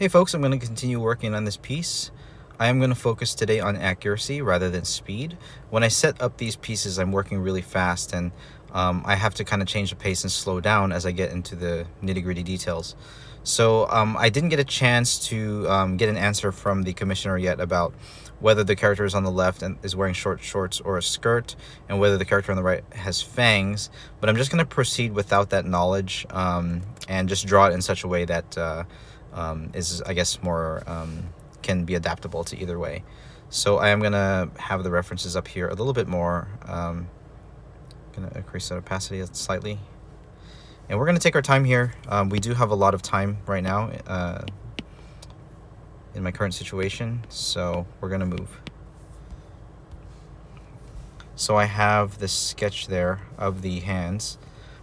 Hey folks, I'm going to continue working on this piece. I am going to focus today on accuracy rather than speed. When I set up these pieces, I'm working really fast, and I have to kind of change the pace and slow down as I get into the nitty-gritty details. So I didn't get a chance to get an answer from the commissioner yet about whether the character is on the left and is wearing short shorts or a skirt, and whether the character on the right has fangs. But I'm just going to proceed without that knowledge and just draw it in such a way that is, I guess, more can be adaptable to either way. So I am going to have the references up here a little bit more. Going to increase the opacity slightly. And we're going to take our time here. We do have a lot of time right now in my current situation, so we're going to move. So I have this sketch there of the hands.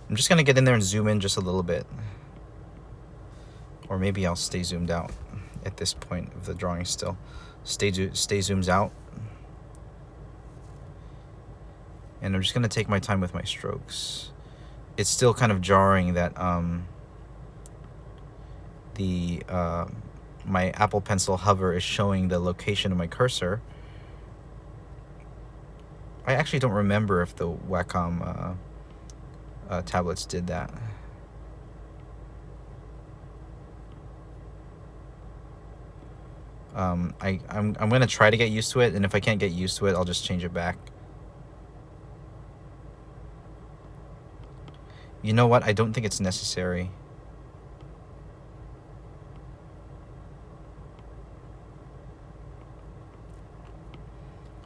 I'm just going to get in there and zoom in just a little bit. Or maybe I'll stay zoomed out at this point of the drawing still. Stay zoomed out. And I'm just going to take my time with my strokes. It's still kind of jarring that my Apple Pencil hover is showing the location of my cursor. I actually don't remember if the Wacom tablets did that. I'm going to try to get used to it, and if I can't get used to it, I'll just change it back. You know what? I don't think it's necessary.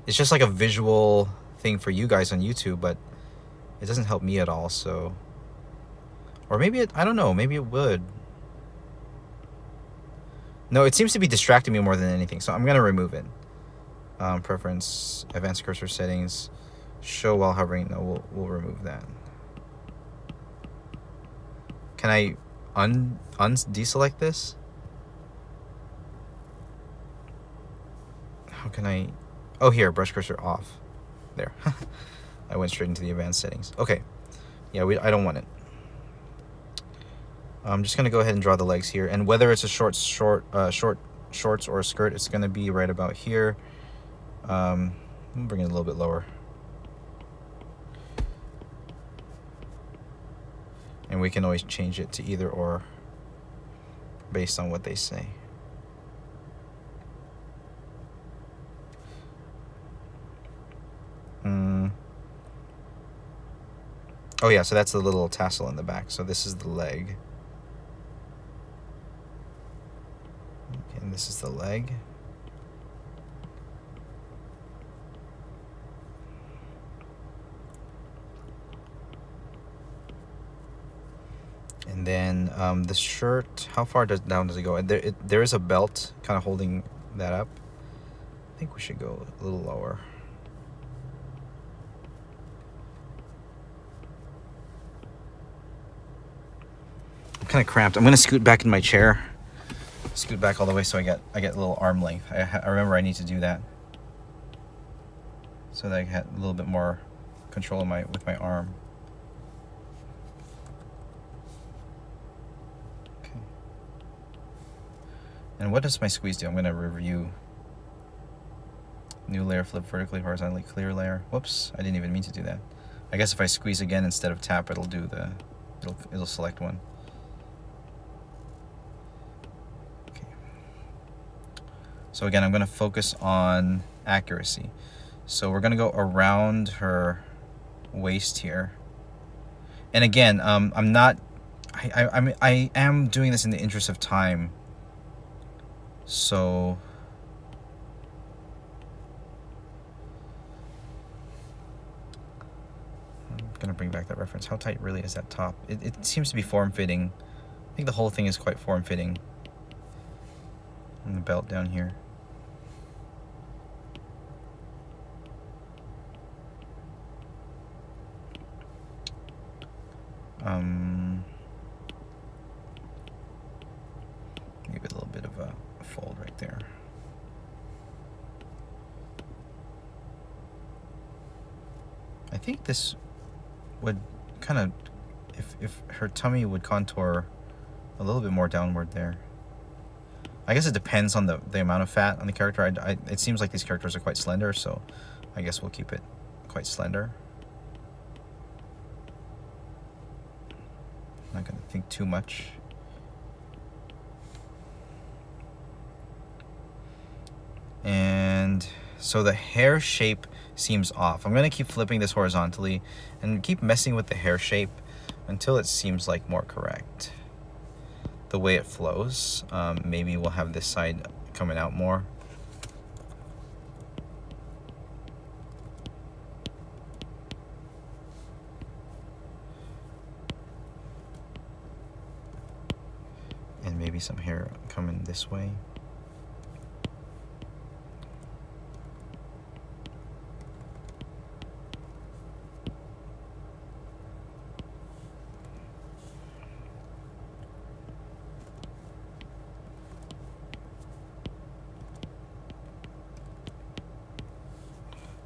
It's just like a visual thing for you guys on YouTube, but it doesn't help me at all, so... Or maybe it... I don't know. Maybe it would. No, it seems to be distracting me more than anything, so I'm going to remove it. Preference, advanced cursor settings, show while hovering. No, we'll remove that. Can I deselect this? How can I... Oh, here, brush cursor off. There. I went straight into the advanced settings. Okay. Yeah, I don't want it. I'm just going to go ahead and draw the legs here. And whether it's a shorts or a skirt, it's going to be right about here. I'm going to bring it a little bit lower. And we can always change it to either or based on what they say. Oh yeah, so that's the little tassel in the back. So this is the leg. Okay, and this is the leg. And then the shirt, how far down does it go? There is a belt kind of holding that up. I think we should go a little lower. I'm kind of cramped. I'm going to scoot back in my chair. Scoot back all the way so I get a little arm length. I remember I need to do that so that I get a little bit more control with my arm. Okay. And what does my squeeze do? I'm going to review. New layer, flip vertically, horizontally, clear layer. Whoops, I didn't even mean to do that. I guess if I squeeze again instead of tap, it'll select one. So again, I'm going to focus on accuracy. So we're going to go around her waist here. And again, I am doing this in the interest of time. So I'm going to bring back that reference. How tight really is that top? It seems to be form-fitting. I think the whole thing is quite form-fitting. And the belt down here. Maybe a little bit of a fold right there. I think this would kind of, if her tummy would contour a little bit more downward there. I guess it depends on the amount of fat on the character. It seems like these characters are quite slender, so I guess we'll keep it quite slender. Not gonna think too much. And so the hair shape seems off. I'm gonna keep flipping this horizontally and keep messing with the hair shape until it seems like more correct. The way it flows, maybe we'll have this side coming out more. And maybe some hair coming this way.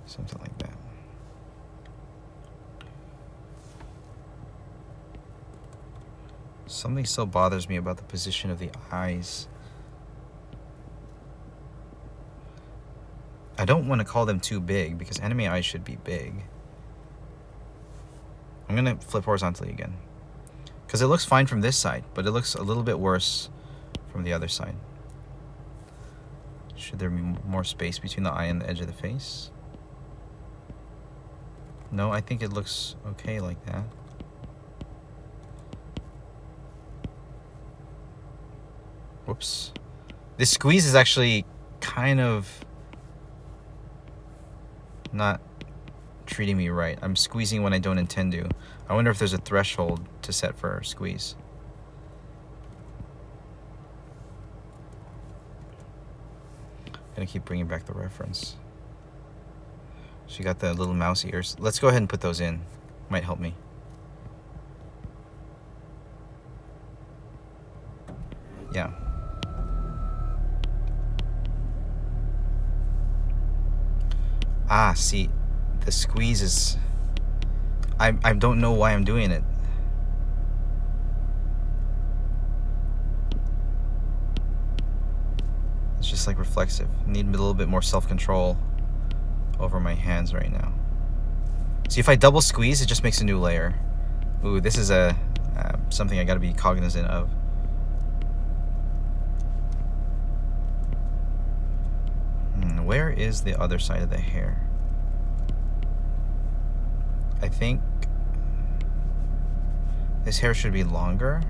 Something like that. Something still bothers me about the position of the eyes. I don't want to call them too big because anime eyes should be big. I'm gonna flip horizontally again because it looks fine from this side, but it looks a little bit worse from the other side. Should there be more space between the eye and the edge of the face? No, I think it looks okay like that. Whoops. This squeeze is actually kind of not treating me right. I'm squeezing when I don't intend to. I wonder if there's a threshold to set for squeeze. I'm gonna keep bringing back the reference. She got the little mouse ears. Let's go ahead and put those in. Might help me. Yeah. Ah, see, the squeeze is... I don't know why I'm doing it. It's just like reflexive. I need a little bit more self-control over my hands right now. See, if I double squeeze, it just makes a new layer. Ooh, this is something I gotta be cognizant of. Where is the other side of the hair? I think this hair should be longer.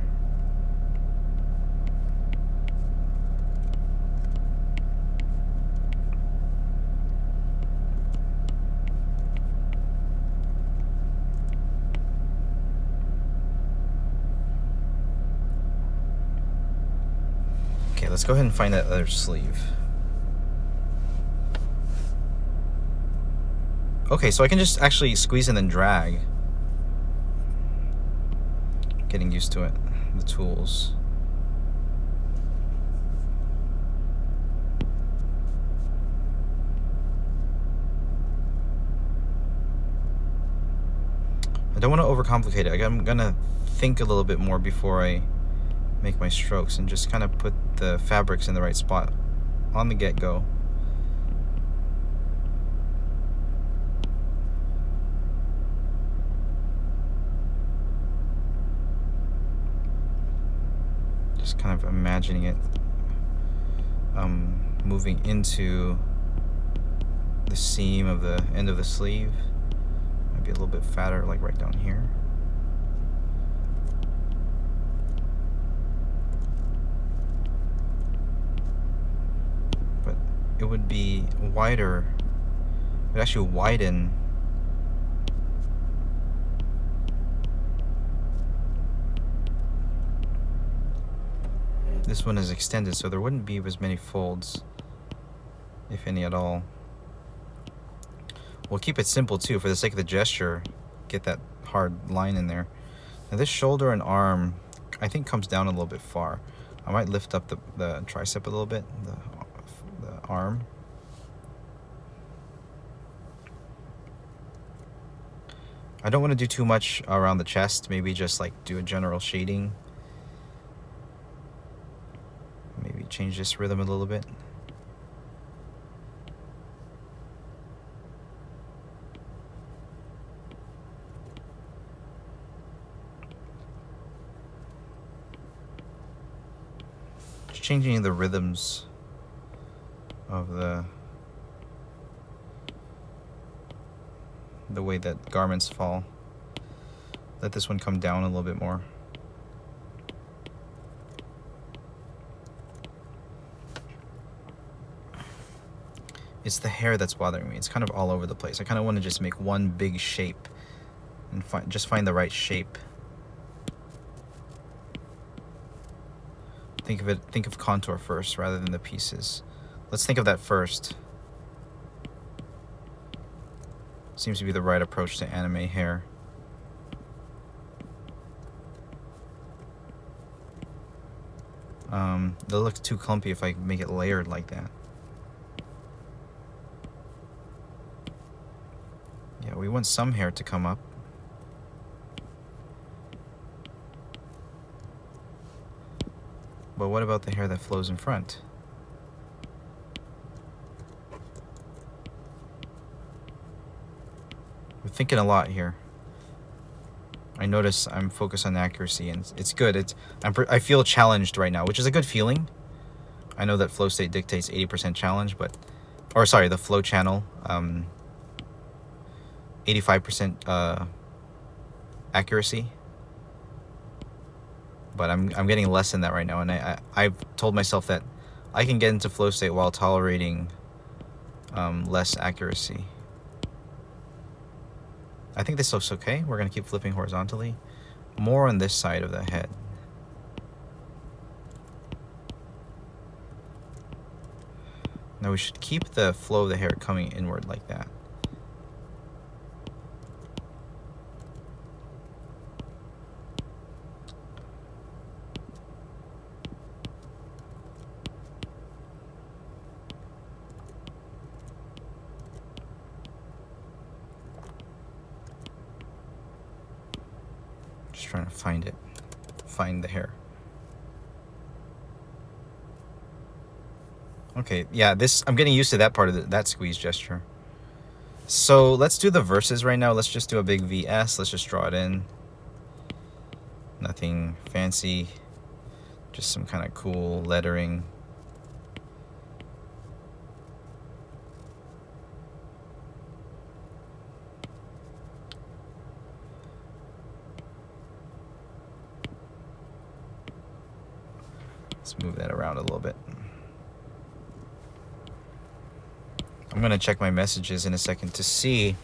Okay, let's go ahead and find that other sleeve. Okay, so I can just actually squeeze and then drag. Getting used to it, the tools. I don't want to overcomplicate it. I'm gonna think a little bit more before I make my strokes and just kind of put the fabrics in the right spot on the get-go. Just kind of imagining it moving into the seam of the end of the sleeve. Might be a little bit fatter, like right down here. But it would be wider. It would actually widen. This one is extended, so there wouldn't be as many folds, if any at all. We'll keep it simple too, for the sake of the gesture. Get that hard line in there. Now this shoulder and arm, I think, comes down a little bit far. I might lift up the tricep a little bit, the arm. I don't want to do too much around the chest. Maybe just like do a general shading. Maybe Maybe change this rhythm a little bit. Just changing the rhythms of the way that garments fall. Let this one come down a little bit more. It's the hair that's bothering me. It's kind of all over the place. I kind of want to just make one big shape and just find the right shape. Think of contour first rather than the pieces. Let's think of that first. Seems to be the right approach to anime hair. It'll look too clumpy if I make it layered like that. Yeah, we want some hair to come up. But what about the hair that flows in front? We're thinking a lot here. I notice I'm focused on accuracy, and it's good. I feel challenged right now, which is a good feeling. I know that flow state dictates 80% challenge, or sorry, the flow channel, 85% accuracy. But I'm getting less than that right now, and I've told myself that I can get into flow state while tolerating less accuracy. I think this looks okay. We're gonna keep flipping horizontally. More on this side of the head. Now we should keep the flow of the hair coming inward like that. Just trying to find the hair. Okay, yeah, I'm getting used to that part of that squeeze gesture. So let's do the verses right now. Let's just do a big VS. Let's just draw it in. Nothing fancy, just some kind of cool lettering. Let's move that around a little bit. I'm gonna check my messages in a second to see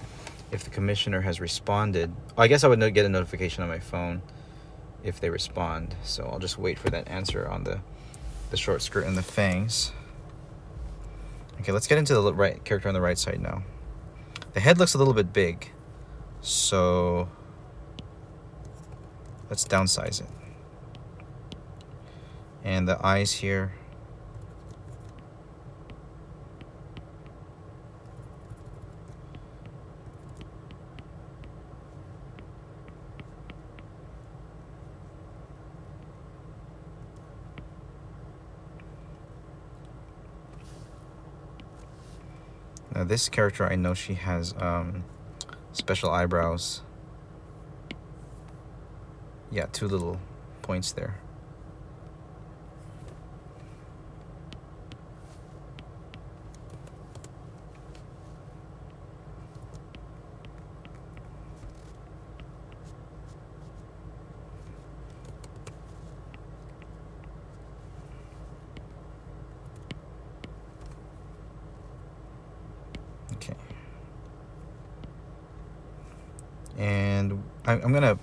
if the commissioner has responded. Oh, I guess I would get a notification on my phone if they respond. So I'll just wait for that answer on the short skirt and the fangs. Okay, let's get into the right character on the right side now. The head looks a little bit big, so let's downsize it. And the eyes here. Now this character, I know she has special eyebrows. Yeah, 2 little points there. Okay. And I'm gonna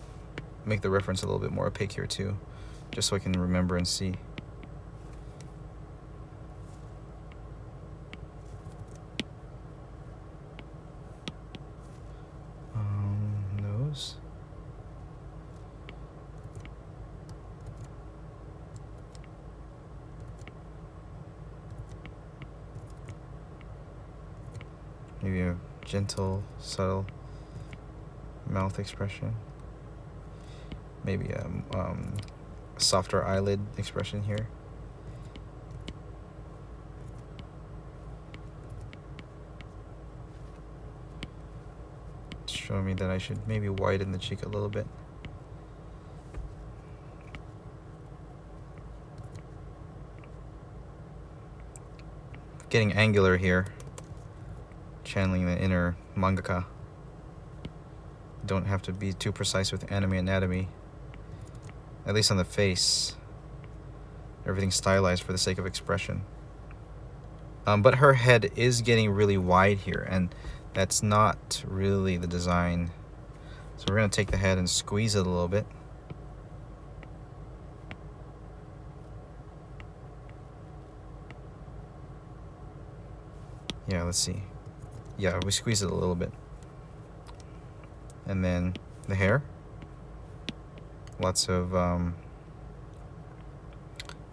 make the reference a little bit more opaque here too, just so I can remember and see. Nose. Maybe a gentle, subtle mouth expression. Maybe a softer eyelid expression here. showing me that I should maybe widen the cheek a little bit. Getting angular here, channeling the inner mangaka. Don't have to be too precise with anime anatomy, at least on the face. Everything's stylized for the sake of expression. But her head is getting really wide here, and that's not really the design. So we're going to take the head and squeeze it a little bit. Yeah, let's see. Yeah, we squeeze it a little bit. And then the hair. Lots of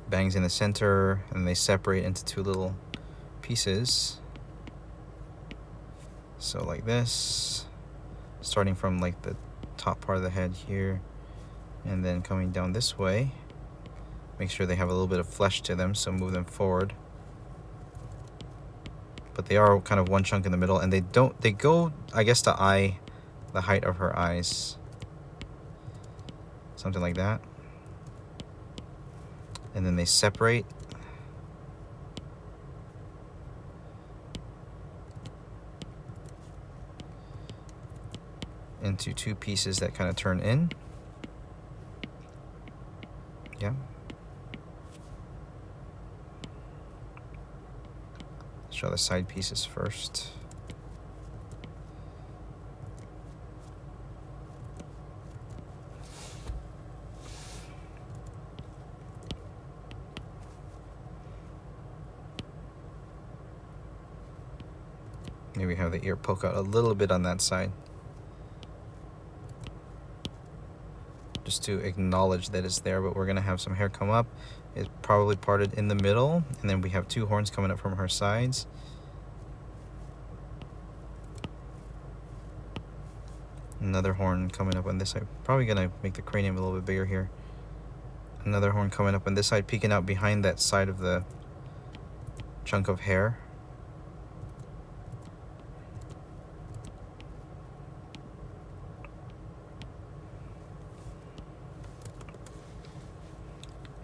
bangs in the center, and they separate into two little pieces. So like this, starting from like the top part of the head here, and then coming down this way. Make sure they have a little bit of flesh to them, so move them forward. But they are kind of one chunk in the middle, and they go, I guess, the height of her eyes. Something like that. And then they separate. Into two pieces that kind of turn in. Yeah. Show the side pieces first. Maybe have the ear poke out a little bit on that side, just to acknowledge that it's there. But we're gonna have some hair come up. It's probably parted in the middle, and then we have two horns coming up from her sides. Another horn coming up on this side. Probably gonna make the cranium a little bit bigger here. Another horn coming up on this side, peeking out behind that side of the chunk of hair.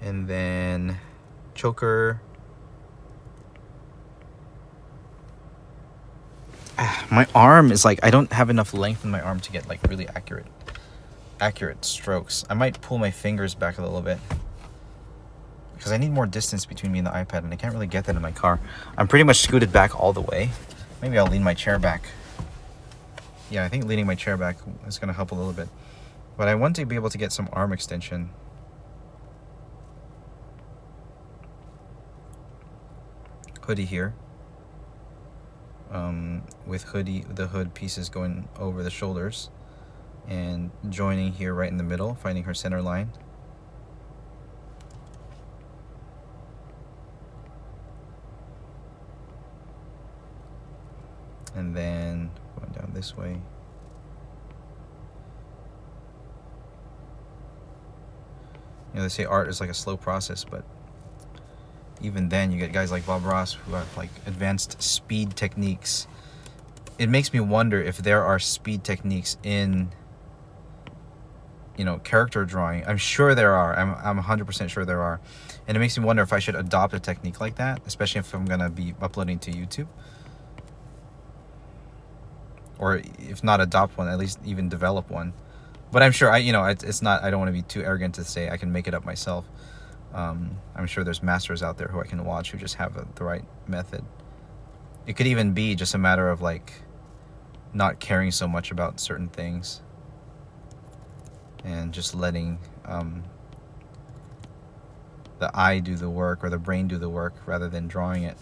And then choker. My arm is like, I don't have enough length in my arm to get like really accurate strokes. I might pull my fingers back a little bit because I need more distance between me and the iPad, and I can't really get that in my car. I'm pretty much scooted back all the way. Maybe I'll lean my chair back. Yeah, I think leaning my chair back is going to help a little bit. But I want to be able to get some arm extension. Hoodie here. With the hood pieces going over the shoulders and joining here right in the middle, finding her center line. And then going down this way. You know, they say art is like a slow process, but even then you get guys like Bob Ross who have like advanced speed techniques. It makes me wonder if there are speed techniques in, you know, character drawing. I'm sure there are. I'm 100% sure there are. And it makes me wonder if I should adopt a technique like that, especially if I'm gonna be uploading to YouTube. Or if not adopt one, at least even develop one. But I'm sure it's not, I don't want to be too arrogant to say I can make it up myself. I'm sure there's masters out there who I can watch who just have the right method. It could even be just a matter of like not caring so much about certain things and just letting the eye do the work or the brain do the work rather than drawing it.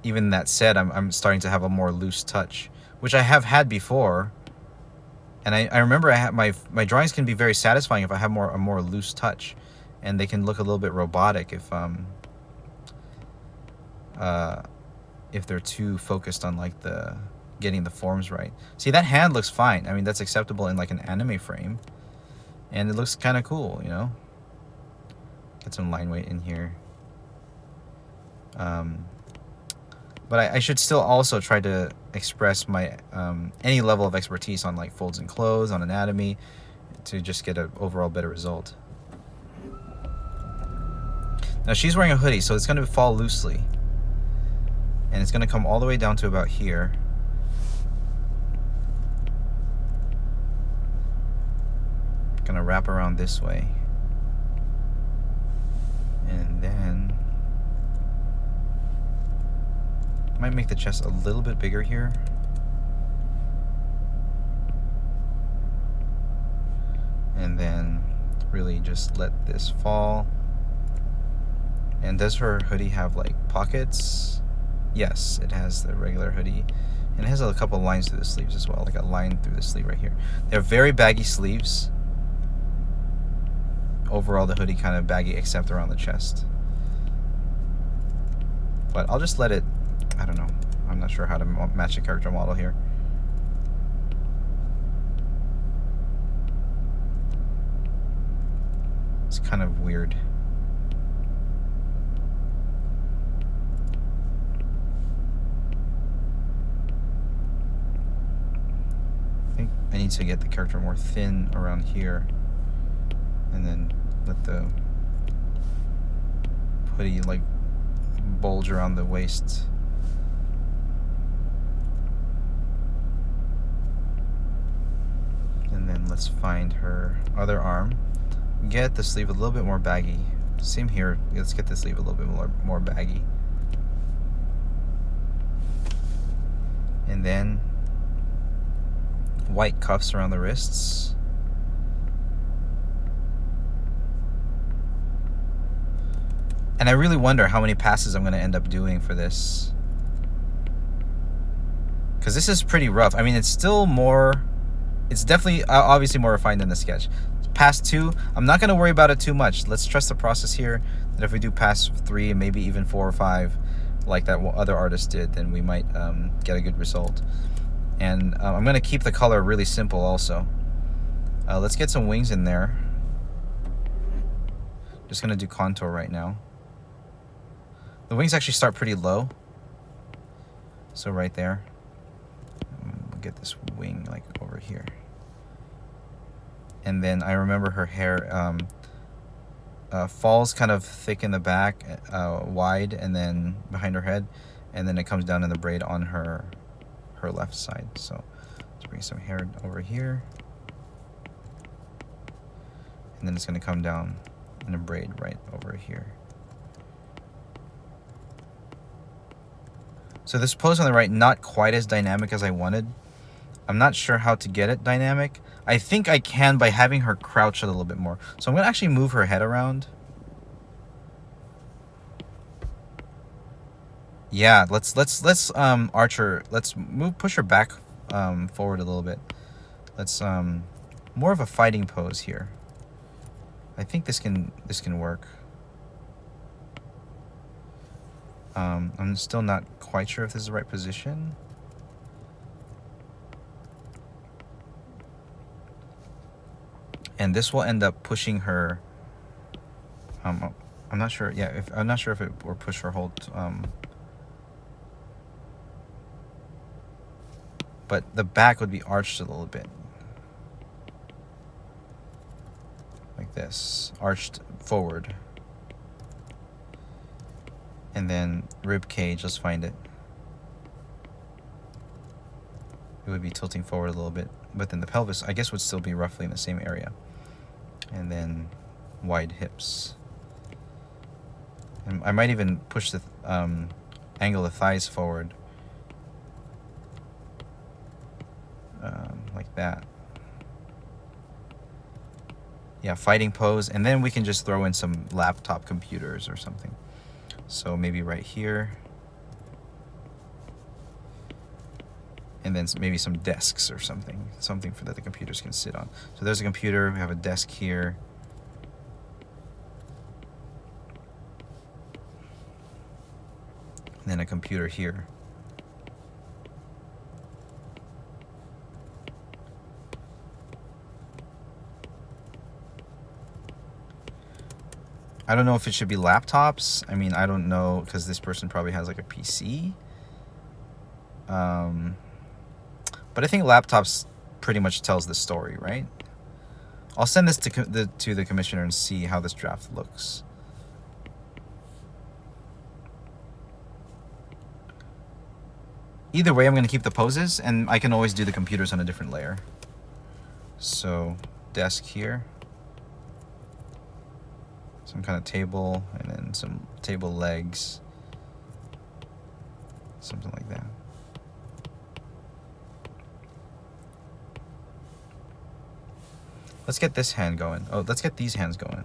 Even that said, I'm starting to have a more loose touch, which I have had before. And I remember I have my drawings can be very satisfying if I have a more loose touch, and they can look a little bit robotic if they're too focused on like getting the forms right. See, that hand looks fine. I mean, that's acceptable in like an anime frame, and it looks kind of cool, you know. Get some line weight in here. But I should still also try to express my any level of expertise on like folds and clothes, on anatomy, to just get an overall better result. Now she's wearing a hoodie, so it's going to fall loosely. And it's going to come all the way down to about here. Going to wrap around this way. And then might make the chest a little bit bigger here. And then really just let this fall. And does her hoodie have like pockets? Yes, it has the regular hoodie. And it has a couple lines through the sleeves as well, like a line through the sleeve right here. They're very baggy sleeves. Overall, the hoodie kind of baggy except around the chest. But I'll just let it, I don't know. I'm not sure how to match the character model here. It's kind of weird. I think I need to get the character more thin around here. And then let the hoodie like bulge around the waist. And then let's find her other arm. Get the sleeve a little bit more baggy. Same here. Let's get the sleeve a little bit more baggy. And then white cuffs around the wrists. And I really wonder how many passes I'm going to end up doing for this. Because this is pretty rough. I mean, it's still more... It's definitely, obviously more refined than the sketch. Pass 2, I'm not going to worry about it too much. Let's trust the process here. That if we do pass 3, maybe even 4 or 5, like that other artist did, then we might get a good result. And I'm going to keep the color really simple also. Let's get some wings in there. Just going to do contour right now. The wings actually start pretty low. So right there. We'll get this wing like over here. And then I remember her hair falls kind of thick in the back, wide, and then behind her head. And then it comes down in the braid on her left side. So let's bring some hair over here. And then it's going to come down in a braid right over here. So this pose on the right, not quite as dynamic as I wanted. I'm not sure how to get it dynamic. I think I can by having her crouch a little bit more. So I'm going to actually move her head around. Yeah, let's arch her. Let's push her back forward a little bit. Let's more of a fighting pose here. I think this can work. I'm still not quite sure if this is the right position. And this will end up pushing her. I'm not sure. Yeah, I'm not sure if it or push or hold. But the back would be arched a little bit, like this, arched forward. And then rib cage, let's find it. It would be tilting forward a little bit, but then the pelvis, I guess, would still be roughly in the same area. And then wide hips. And I might even push the angle of the thighs forward, like that. Yeah, fighting pose, and then we can just throw in some laptop computers or something. So maybe right here. And then maybe some desks or something for that the computers can sit on. So there's a computer, we have a desk here. And then a computer here. I don't know if it should be laptops. I mean, I don't know, because this person probably has like a PC. But I think laptops pretty much tells the story, right? I'll send this to the commissioner and see how this draft looks. Either way, I'm going to keep the poses, and I can always do the computers on a different layer. So, desk here. Some kind of table, and then some table legs. Something like that. Let's get this hand going. Oh, let's get these hands going.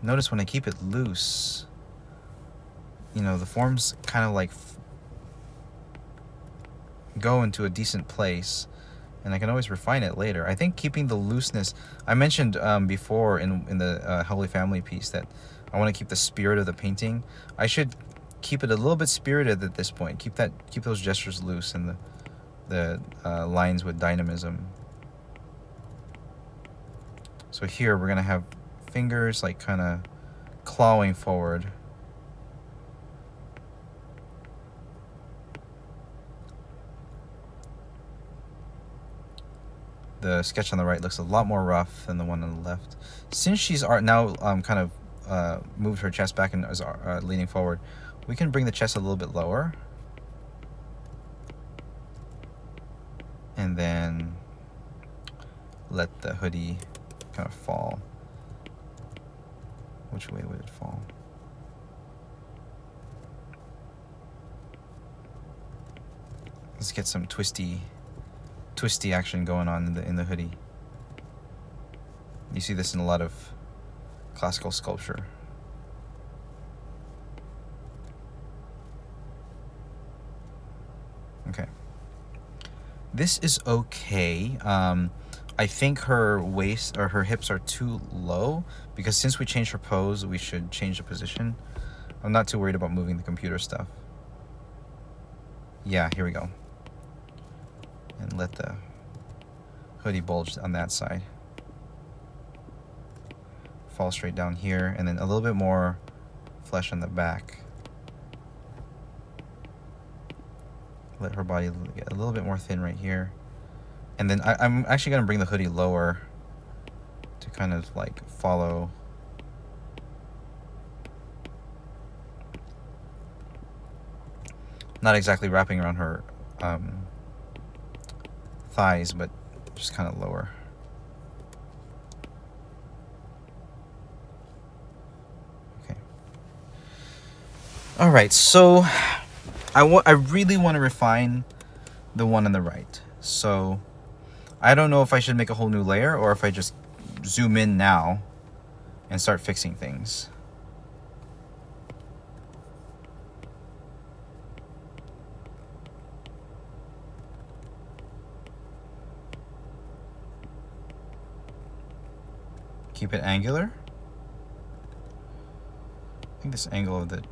Notice when I keep it loose, you know, the forms kind of like go into a decent place, and I can always refine it later. I think keeping the looseness, I mentioned before in the Holy Family piece that I want to keep the spirit of the painting. I should keep it a little bit spirited at this point. Keep those gestures loose and the lines with dynamism. So here we're gonna have fingers like kind of clawing forward. The sketch on the right looks a lot more rough than the one on the left. Since she's now kind of moved her chest back and is leaning forward, we can bring the chest a little bit lower. And then let the hoodie kind of fall. Which way would it fall? Let's get some twisty action going on in the hoodie. You see this in a lot of classical sculpture. Okay. This is okay. I think her waist or her hips are too low, because since we changed her pose, we should change the position. I'm not too worried about moving the computer stuff. Yeah, here we go. And let the hoodie bulge on that side. Fall straight down here, and then a little bit more flesh on the back. Let her body get a little bit more thin right here. And then I'm actually going to bring the hoodie lower to kind of like follow. Not exactly wrapping around her thighs, but just kind of lower. Okay. All right, so I really want to refine the one on the right. So I don't know if I should make a whole new layer or if I just zoom in now and start fixing things. Keep it angular. I think this angle of the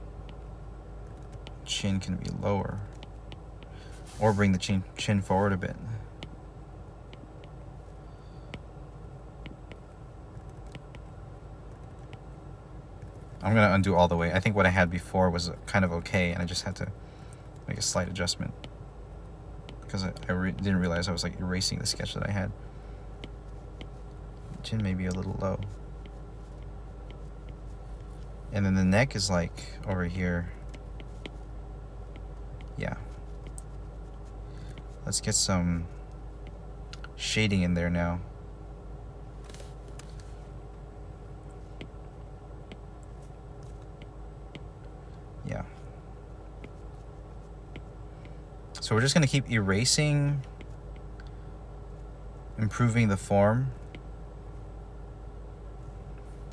chin can be lower. Or bring the chin forward a bit. I'm going to undo all the way. I think what I had before was kind of okay, and I just had to make a slight adjustment. Because I didn't realize I was like erasing the sketch that I had. Chin may be a little low. And then the neck is like over here. Yeah. Let's get some shading in there now. Yeah. So we're just going to keep erasing, improving the form.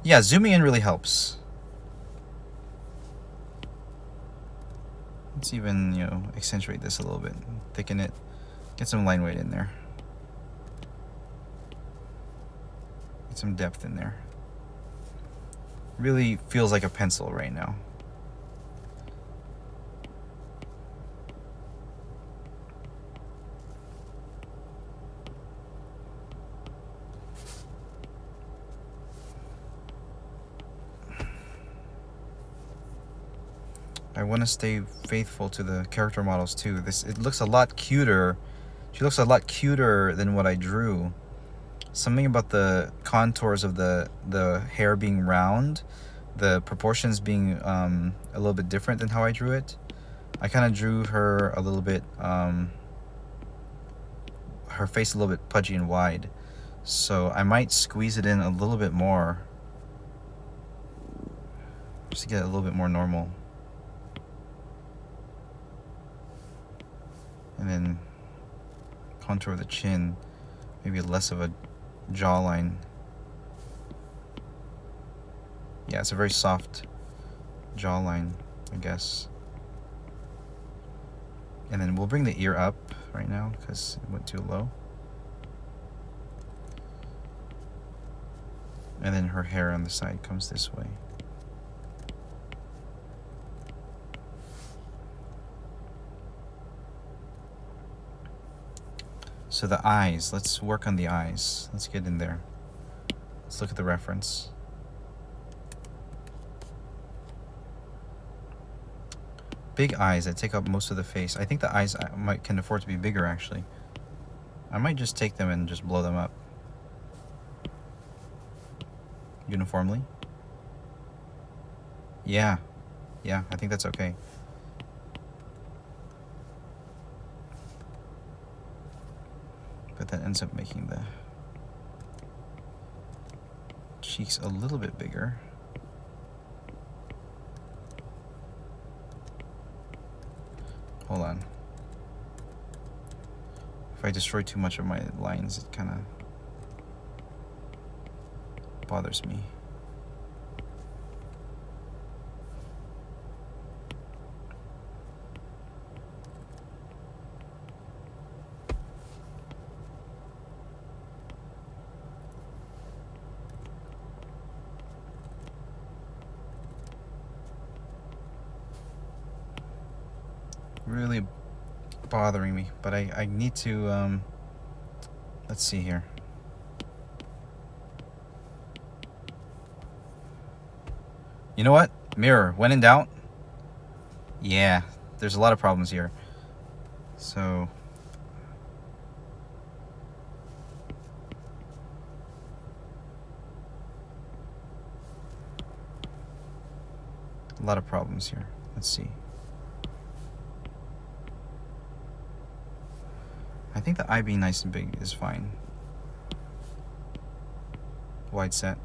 Yeah, zooming in really helps. Let's even, accentuate this a little bit, thicken it, get some line weight in there. Get some depth in there. Really feels like a pencil right now. want to stay faithful to the character models too. It looks a lot cuter. She looks a lot cuter than what I drew. Something about the contours of the hair being round, the proportions being a little bit different than how I drew it. I kind of drew her a little bit, her face a little bit pudgy and wide. So I might squeeze it in a little bit more, just to get it a little bit more normal. And then contour the chin, maybe less of a jawline. Yeah, it's a very soft jawline, I guess. And then we'll bring the ear up right now because it went too low. And then her hair on the side comes this way. So the eyes, let's work on the eyes. Let's get in there. Let's look at the reference. Big eyes that take up most of the face. I think the eyes can afford to be bigger actually. I might just take them and just blow them up. Uniformly. Yeah, I think that's okay. But that ends up making the cheeks a little bit bigger. Hold on. If I destroy too much of my lines, it kind of bothers me. Really bothering me, but I need to let's see here. You know what? Mirror, when in doubt. Yeah, there's a lot of problems here. So a lot of problems here. Let's see. I think the eye being nice and big is fine. Wide set.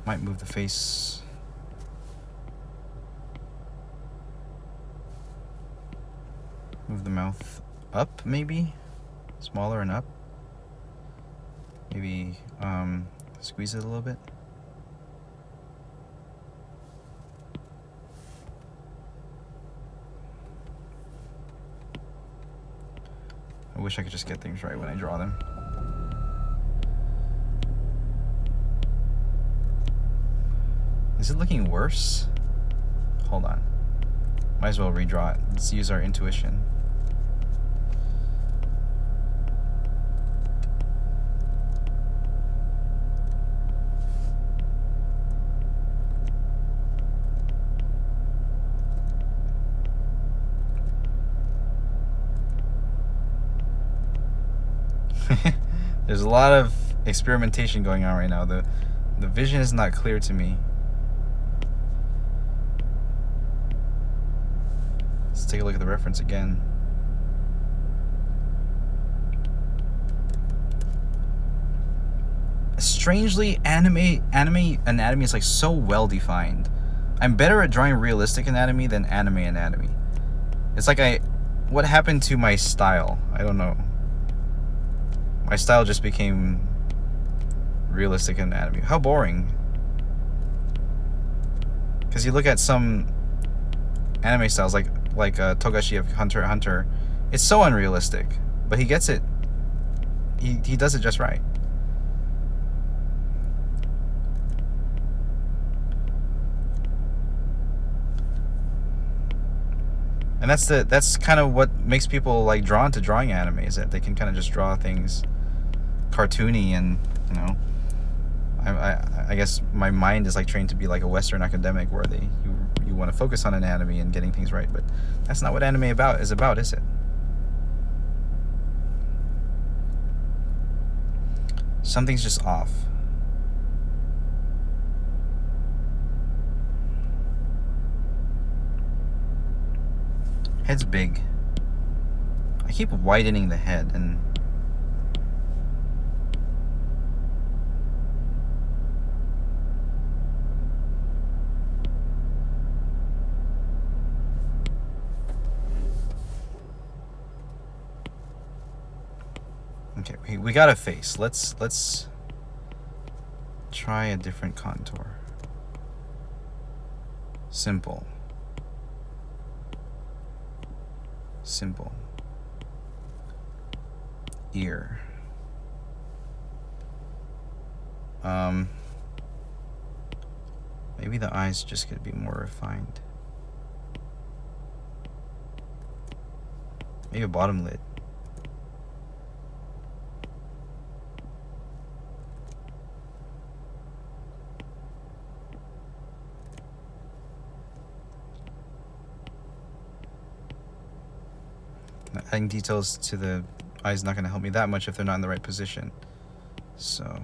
Might move the face. Move the mouth up, maybe? Smaller and up. Maybe squeeze it a little bit. I wish I could just get things right when I draw them. Is it looking worse? Hold on. Might as well redraw it. Let's use our intuition. There's a lot of experimentation going on right now. The vision is not clear to me. Let's take a look at the reference again. Strangely, anime anatomy is like so well defined. I'm better at drawing realistic anatomy than anime anatomy. It's like what happened to my style? I don't know. My style just became realistic anatomy. How boring. Because you look at some anime styles like Togashi of Hunter x Hunter, it's so unrealistic, but he gets it. He does it just right. And that's kind of what makes people like drawn to drawing anime, is that they can kind of just draw things cartoony, and you know, I guess my mind is like trained to be like a Western academic where you want to focus on anatomy and getting things right, but that's not what anime is about, is it? Something's just off. Head's big. I keep widening the head and okay, we got a face. Let's try a different contour. Simple. Simple. Ear. Maybe the eyes just could be more refined. Maybe a bottom lid. Adding details to the eyes is not going to help me that much if they're not in the right position. So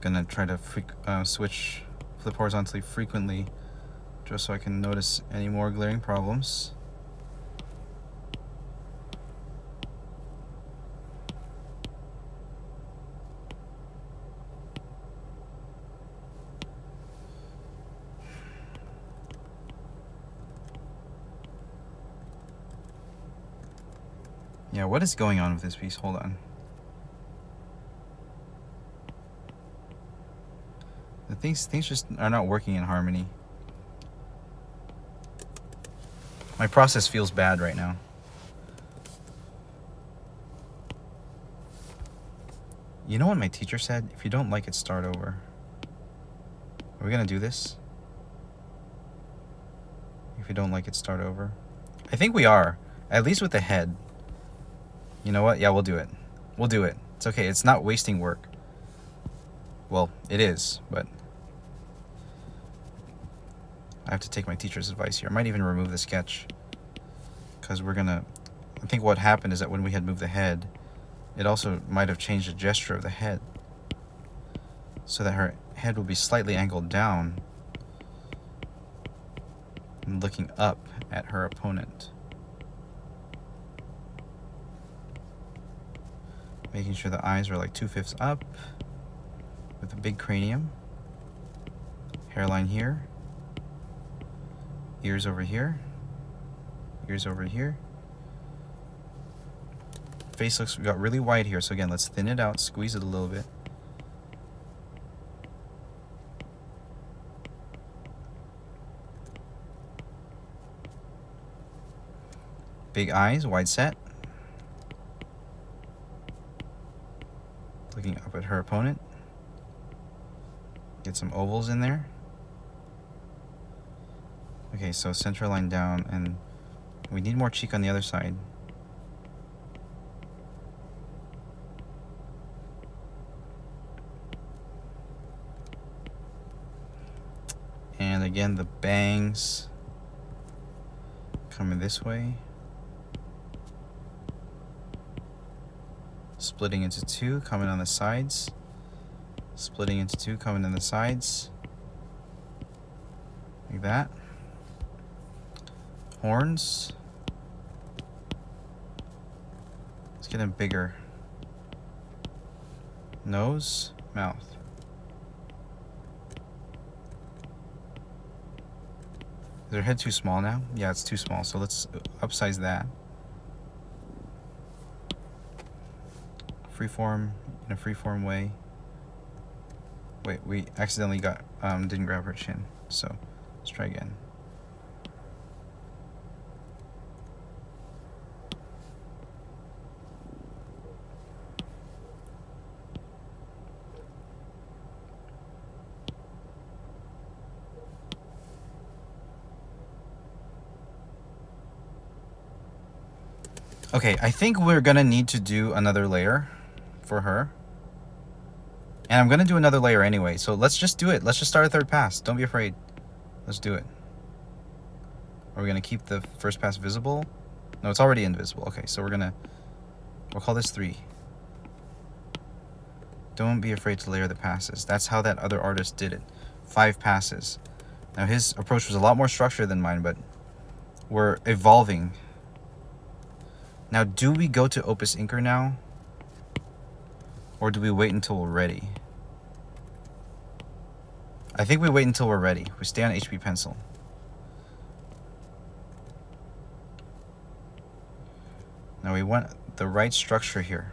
gonna try to flip horizontally frequently, just so I can notice any more glaring problems. Yeah, what is going on with this piece? Hold on. Things just are not working in harmony. My process feels bad right now. You know what my teacher said? If you don't like it, start over. Are we gonna do this? If you don't like it, start over. I think we are. At least with the head. You know what? Yeah, we'll do it. We'll do it. It's okay. It's not wasting work. Well, it is, but I have to take my teacher's advice here. I might even remove the sketch, because I think what happened is that when we had moved the head, it also might have changed the gesture of the head, so that her head will be slightly angled down and looking up at her opponent. Making sure the eyes are like 2/5 up with a big cranium. Hairline here. Ears over here. Ears over here. Face got really wide here, so again, let's thin it out, squeeze it a little bit. Big eyes, wide set. Looking up at her opponent. Get some ovals in there. Okay, so center line down, and we need more cheek on the other side. And again, the bangs coming this way. Splitting into two, coming on the sides. Splitting into two, coming on the sides. Like that. Horns. Let's get them bigger. Nose, mouth. Is her head too small now? Yeah, it's too small, so let's upsize that. Freeform, in a freeform way. Wait, we accidentally didn't grab her chin, so let's try again. Okay, I think we're gonna need to do another layer for her. And I'm gonna do another layer anyway, so let's just do it. Let's just start a third pass. Don't be afraid. Let's do it. Are we gonna keep the first pass visible? No, it's already invisible. Okay, so we'll call this 3. Don't be afraid to layer the passes. That's how that other artist did it. 5 passes. Now his approach was a lot more structured than mine, but we're evolving. Now, do we go to Opus Inker now? Or do we wait until we're ready? I think we wait until we're ready. We stay on HB Pencil. Now we want the right structure here.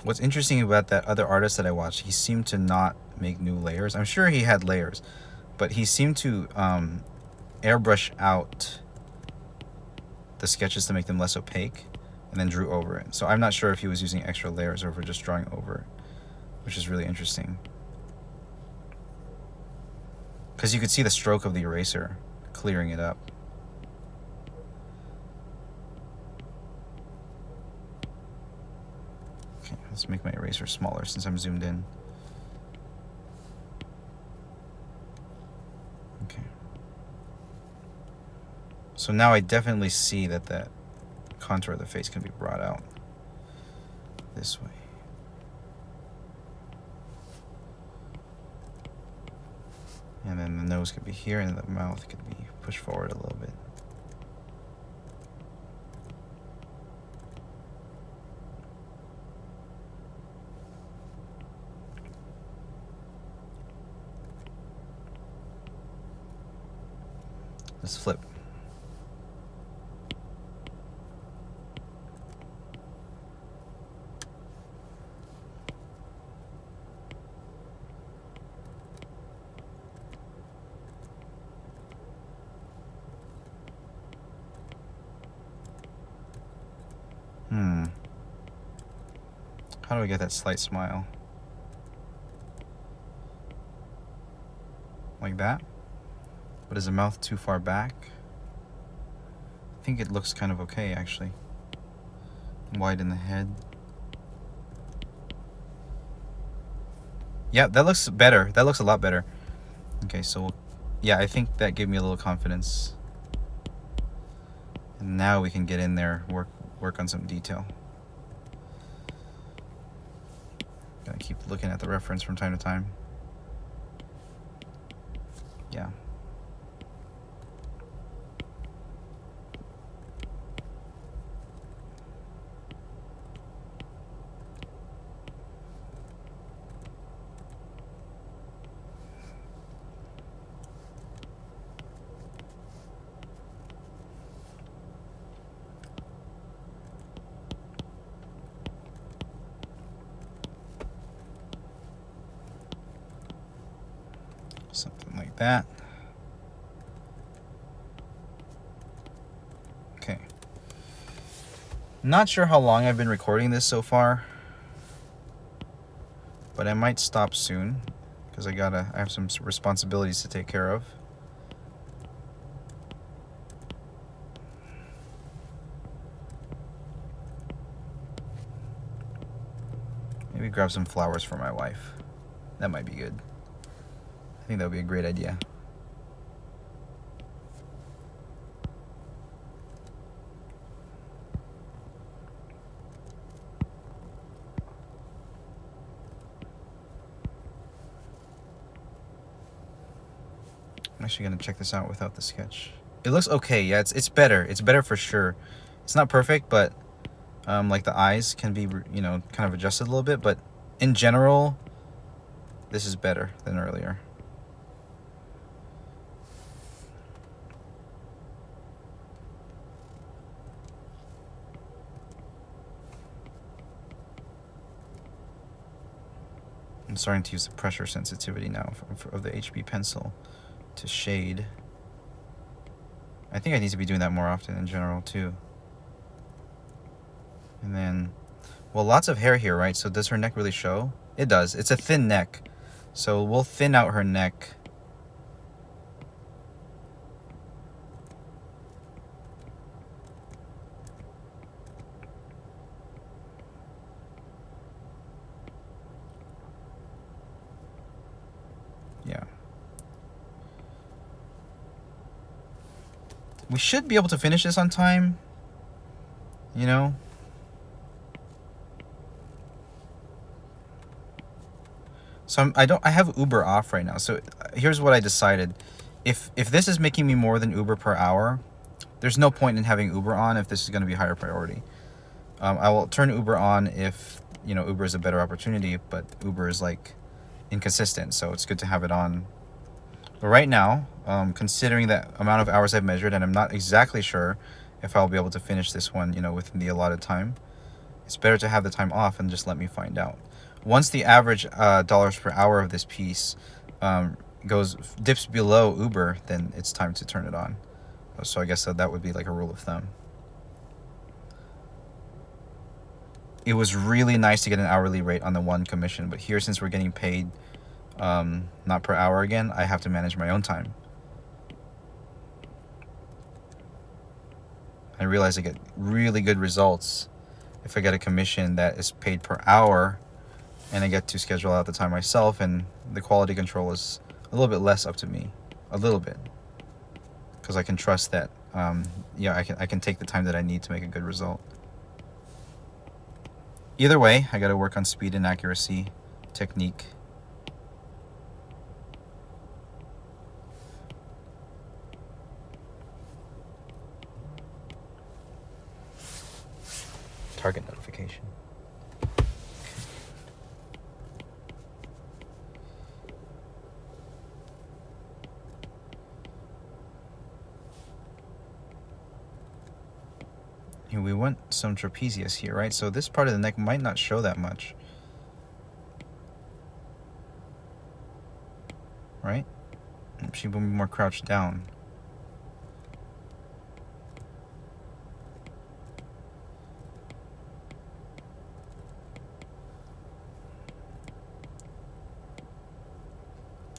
What's interesting about that other artist that I watched, he seemed to not make new layers. I'm sure he had layers, but he seemed to airbrush out the sketches to make them less opaque and then drew over it. So I'm not sure if he was using extra layers or if we're just drawing over it, which is really interesting. Because you could see the stroke of the eraser clearing it up. Okay, let's make my eraser smaller since I'm zoomed in. Okay. So now I definitely see that the contour of the face can be brought out this way. And then the nose could be here and the mouth could be pushed forward a little bit. Let's flip. How do I get that slight smile? Like that? But is the mouth too far back? I think it looks kind of okay, actually. Wide in the head. Yeah, that looks better. That looks a lot better. Okay, so yeah, I think that gave me a little confidence. And now we can get in there, work on some detail. Gotta keep looking at the reference from time to time. Yeah. Something like that. Okay. Not sure how long I've been recording this so far, but I might stop soon because I have some responsibilities to take care of. Maybe grab some flowers for my wife. That might be good. I think that would be a great idea. I'm actually gonna check this out without the sketch. It looks okay. Yeah, it's better. It's better for sure. It's not perfect, but like the eyes can be, you know, kind of adjusted a little bit. But in general, this is better than earlier. I'm starting to use the pressure sensitivity now of the HB pencil to shade. I think I need to be doing that more often in general too. And then, well, lots of hair here, right? So does her neck really show? It does. It's a thin neck. So we'll thin out her neck. Yeah. We should be able to finish this on time, you know? So I have Uber off right now. So here's what I decided. If this is making me more than Uber per hour, there's no point in having Uber on if this is going to be higher priority. I will turn Uber on if, you know, Uber is a better opportunity, but Uber is like inconsistent, so it's good to have it on. But right now, considering the amount of hours I've measured, and I'm not exactly sure if I'll be able to finish this one, you know, within the allotted time, it's better to have the time off and just let me find out. Once the average dollars per hour of this piece dips below Uber, then it's time to turn it on. So I guess that would be like a rule of thumb. It was really nice to get an hourly rate on the one commission, but here, since we're getting paid not per hour again, I have to manage my own time. I realize I get really good results if I get a commission that is paid per hour and I get to schedule out the time myself, and the quality control is a little bit less up to me, a little bit, because I can trust that yeah, I can take the time that I need to make a good result. Either way, I got to work on speed and accuracy, technique. Target notification. Here we want some trapezius here, right? So this part of the neck might not show that much, right? She will be more crouched down.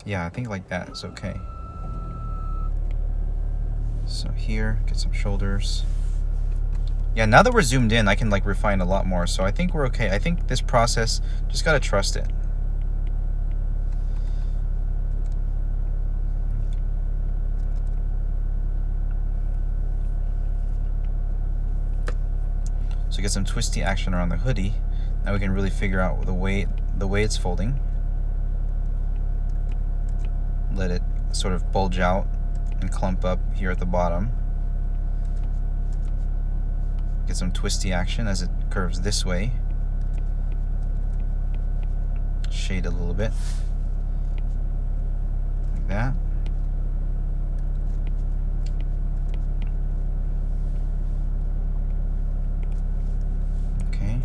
Yeah, I think like that is okay. So here, get some shoulders. Yeah, now that we're zoomed in, I can like refine a lot more. So I think we're okay. I think this process, just gotta trust it. So get some twisty action around the hoodie. Now we can really figure out the way it's folding. Let it sort of bulge out and clump up here at the bottom. Get some twisty action as it curves this way. Shade a little bit. Like that. Okay.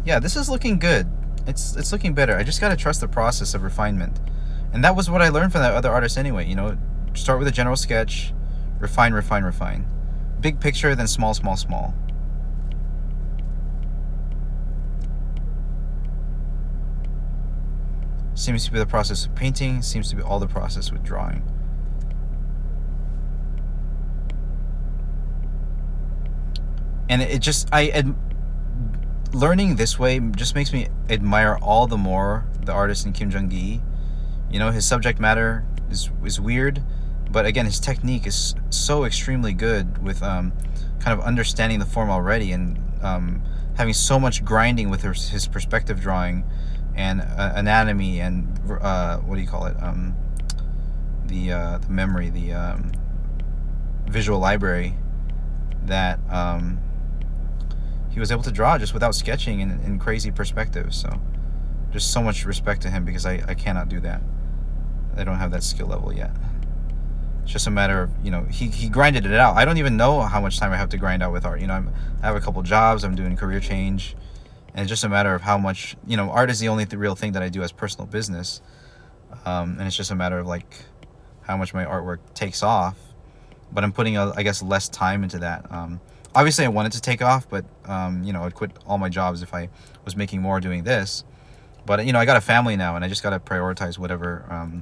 Yeah, this is looking good. It's looking better. I just gotta trust the process of refinement. And that was what I learned from that other artist anyway, you know. Start with a general sketch, refine, refine, refine. Big picture, then small, small, small. Seems to be the process of painting, seems to be all the process with drawing. And it just, learning this way just makes me admire all the more the artist in Kim Jung-gi. You know, his subject matter is weird, but again, his technique is so extremely good with kind of understanding the form already, and having so much grinding with his perspective drawing and anatomy and what do you call it? The memory, the visual library that he was able to draw just without sketching in crazy perspectives. So just so much respect to him, because I cannot do that. I don't have that skill level yet. It's just a matter of, you know, he grinded it out. I don't even know how much time I have to grind out with art. You know, I have a couple jobs, I'm doing career change, And it's just a matter of how much, you know, art is the only real thing that I do as personal business. And it's just a matter of like how much my artwork takes off. But I'm putting, I guess, less time into that. Obviously, I wanted to take off, but, you know, I'd quit all my jobs if I was making more doing this. But, you know, I got a family now, and I just got to prioritize whatever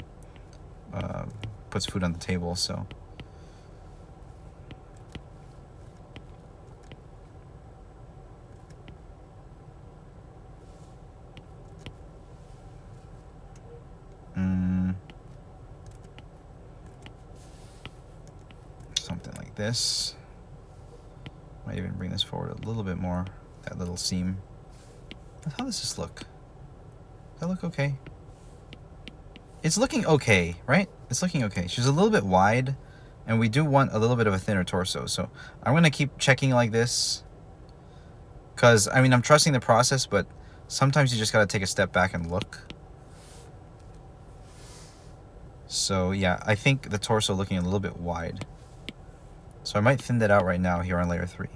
puts food on the table, so. Something like this. Might even bring this forward a little bit more. That little seam. How does this look? Does that look okay? It's looking okay, right? It's looking okay. She's a little bit wide, and we do want a little bit of a thinner torso. So I'm going to keep checking like this. Because, I mean, I'm trusting the process, but sometimes you just got to take a step back and look. So, yeah, I think the torso looking a little bit wide. So I might thin that out right now here on layer 3.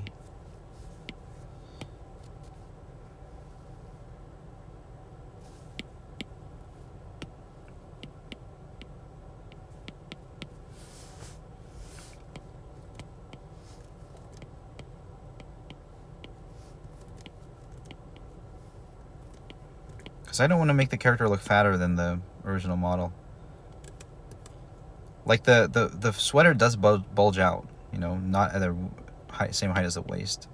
Because I don't want to make the character look fatter than the original model. Like the sweater does bulge out, you know, not at the same height as the waist.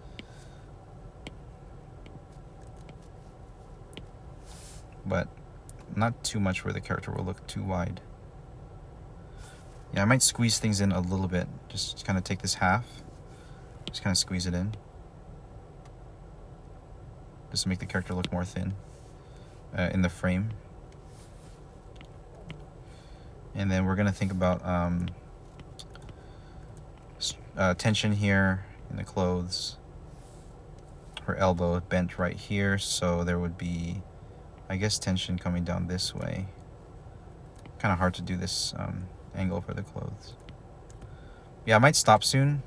But not too much where the character will look too wide. Yeah, I might squeeze things in a little bit. Just kind of take this half, just kind of squeeze it in. Just to make the character look more thin in the frame. And then we're gonna think about tension here in the clothes. Her elbow bent right here, so there would be, I guess, tension coming down this way. Kind of hard to do this angle for the clothes. Yeah, I might stop soon.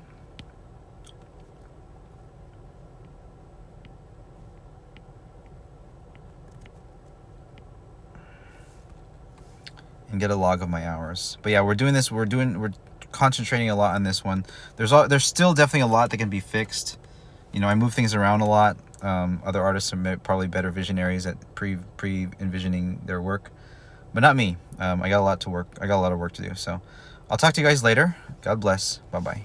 And get a log of my hours. But yeah, we're doing this. We're concentrating a lot on this one. There's still definitely a lot that can be fixed. You know, I move things around a lot. Other artists are probably better visionaries at pre-envisioning their work, but not me. I got a lot of work to do. So I'll talk to you guys later. God bless. Bye-bye.